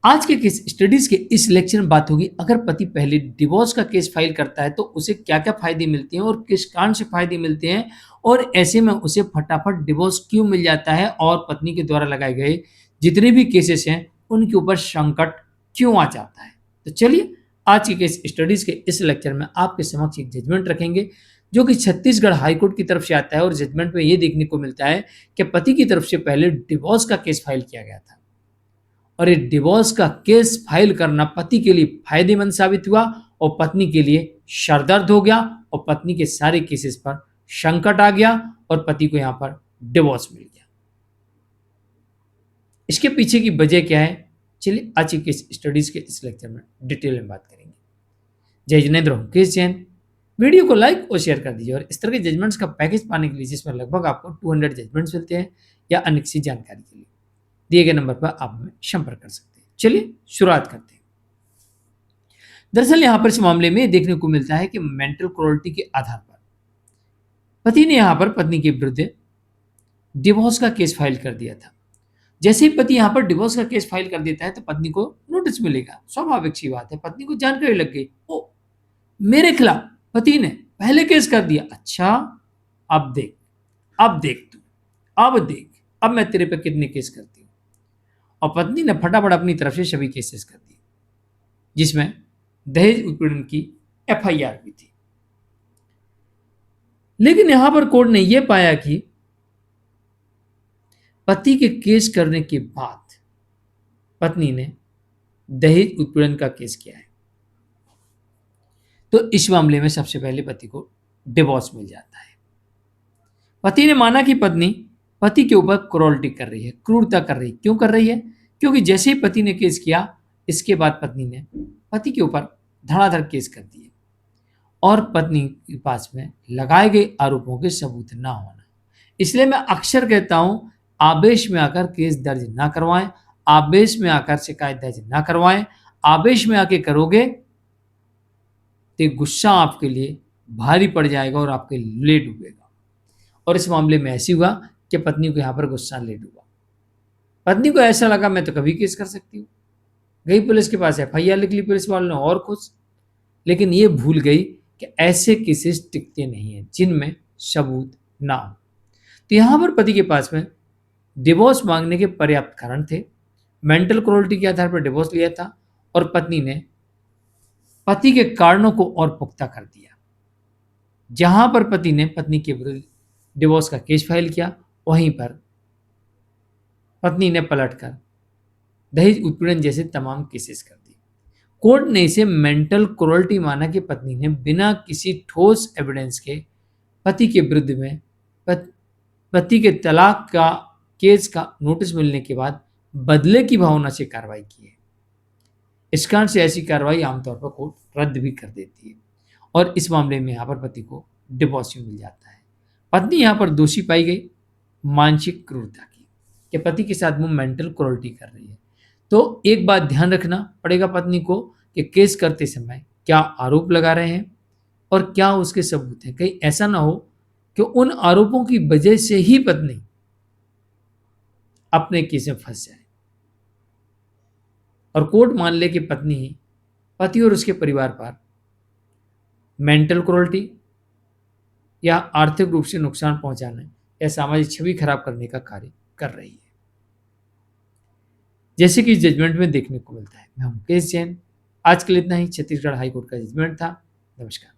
आज के case studies के इस लेक्चर में बात होगी, अगर पति पहले डिवोर्स का केस फाइल करता है तो उसे क्या क्या फायदे मिलते हैं और किस कारण से फायदे मिलते हैं, और ऐसे में उसे फटाफट डिवोर्स क्यों मिल जाता है, और पत्नी के द्वारा लगाए गए जितने भी केसेस हैं उनके ऊपर संकट क्यों आ जाता है। तो चलिए, आज के केस स्टडीज के इस लेक्चर में आपके समक्ष एक जजमेंट रखेंगे जो कि छत्तीसगढ़ हाईकोर्ट की तरफ से आता है, और जजमेंट में यह देखने को मिलता है कि पति की तरफ से पहले डिवोर्स का केस फाइल किया गया था, और ये डिवोर्स का केस फाइल करना पति के लिए फायदेमंद साबित हुआ और पत्नी के लिए सरदर्द हो गया, और पत्नी के सारे केसेस पर संकट आ गया और पति को यहां पर डिवोर्स मिल गया। इसके पीछे की वजह क्या है, चलिए आज की स्टडीज के इस लेक्चर में डिटेल में बात करेंगे। जय जिनेन्द्र हूं, केस जैन। वीडियो को लाइक और शेयर कर दीजिए, और इस तरह के जजमेंट्स का पैकेज पाने के लिए जिसमें लगभग आपको 200 जजमेंट्स मिलते हैं या अन्य किसी जानकारी के लिए दिए गए नंबर पर आप हमें संपर्क कर सकते हैं। चलिए शुरुआत करते हैं। दरअसल यहां पर इस मामले में देखने को मिलता है कि मेंटल क्रूरल्टी के आधार पर पति ने यहां पर पत्नी के विरुद्ध डिवोर्स का केस फाइल कर दिया था। जैसे ही पति यहां पर डिवोर्स का केस फाइल कर देता है तो पत्नी को नोटिस मिलेगा, स्वाभाविक सी बात है, पत्नी को जानकारी लग गई, ओ मेरे खिलाफ पति ने पहले केस कर दिया, अच्छा अब देख, अब देख तू, अब देख, अब मैं तेरे पे कितने केस करती हूँ। और पत्नी ने फटाफट अपनी तरफ से सभी केसेस कर दिए, जिसमें दहेज उत्पीड़न की एफआईआर भी थी। लेकिन यहां पर कोर्ट ने यह पाया कि पति के केस करने के बाद पत्नी ने दहेज उत्पीड़न का केस किया है, तो इस मामले में सबसे पहले पति को डिवोर्स मिल जाता है। पति ने माना कि पत्नी पति के ऊपर क्रूरल्टी कर रही है, क्रूरता कर रही है। क्यों कर रही है? क्योंकि जैसे ही पति ने केस किया, इसके बाद पत्नी ने पति के ऊपर धड़ाधड़ केस कर दिए, और पत्नी के पास में लगाए गए आरोपों के सबूत ना होना। इसलिए मैं अक्सर कहता हूं, आवेश में आकर केस दर्ज ना करवाएं, आवेश में आकर शिकायत दर्ज ना करवाएं। आवेश में आके करोगे तो गुस्सा आपके लिए भारी पड़ जाएगा और आपके ले डूबेगा। और इस मामले में ऐसी हुआ कि पत्नी को यहां पर गुस्सा ले डूबा। पत्नी को ऐसा लगा मैं तो कभी केस कर सकती हूँ, गई पुलिस के पास एफआईआर लिख ली पुलिस वालों ने और कुछ, लेकिन ये भूल गई कि ऐसे केसेस टिकते नहीं हैं जिनमें सबूत ना हो। तो यहां पर पति के पास में डिवोर्स मांगने के पर्याप्त कारण थे, मेंटल क्रूरल्टी के आधार पर डिवोर्स लिया था, और पत्नी ने पति के कारणों को और पुख्ता कर दिया। जहां पर पति ने पत्नी के विरुद्ध डिवोर्स का केस फाइल किया, वहीं पर पत्नी ने पलटकर दहेज उत्पीड़न जैसे तमाम केसेस कर दिए। कोर्ट ने इसे मेंटल क्रूरल्टी माना कि पत्नी ने बिना किसी ठोस एविडेंस के पति के विरुद्ध में पति के तलाक का केस का नोटिस मिलने के बाद बदले की भावना से कार्रवाई की है। इस कारण से ऐसी कार्रवाई आमतौर पर कोर्ट रद्द भी कर देती है, और इस मामले में यहाँ पर पति को डिवोर्स भी मिल जाता है। पत्नी यहाँ पर दोषी पाई गई मानसिक क्रूरता की, कि पति के साथ वो मेंटल क्रूरल्टी कर रही है। तो एक बात ध्यान रखना पड़ेगा पत्नी को कि केस करते समय क्या आरोप लगा रहे हैं और क्या उसके सबूत हैं। कहीं ऐसा ना हो कि उन आरोपों की वजह से ही पत्नी अपने केस में फंस जाए, और कोर्ट मान ले कि पत्नी ही पति और उसके परिवार पर मेंटल क्रूरल्टी या आर्थिक रूप से नुकसान पहुंचाने या सामाजिक छवि खराब करने का कार्य कर रही है, जैसे कि इस जजमेंट में देखने को मिलता है। मैं हूं केस जैन। आज के लिए इतना ही। छत्तीसगढ़ हाईकोर्ट का जजमेंट था। नमस्कार।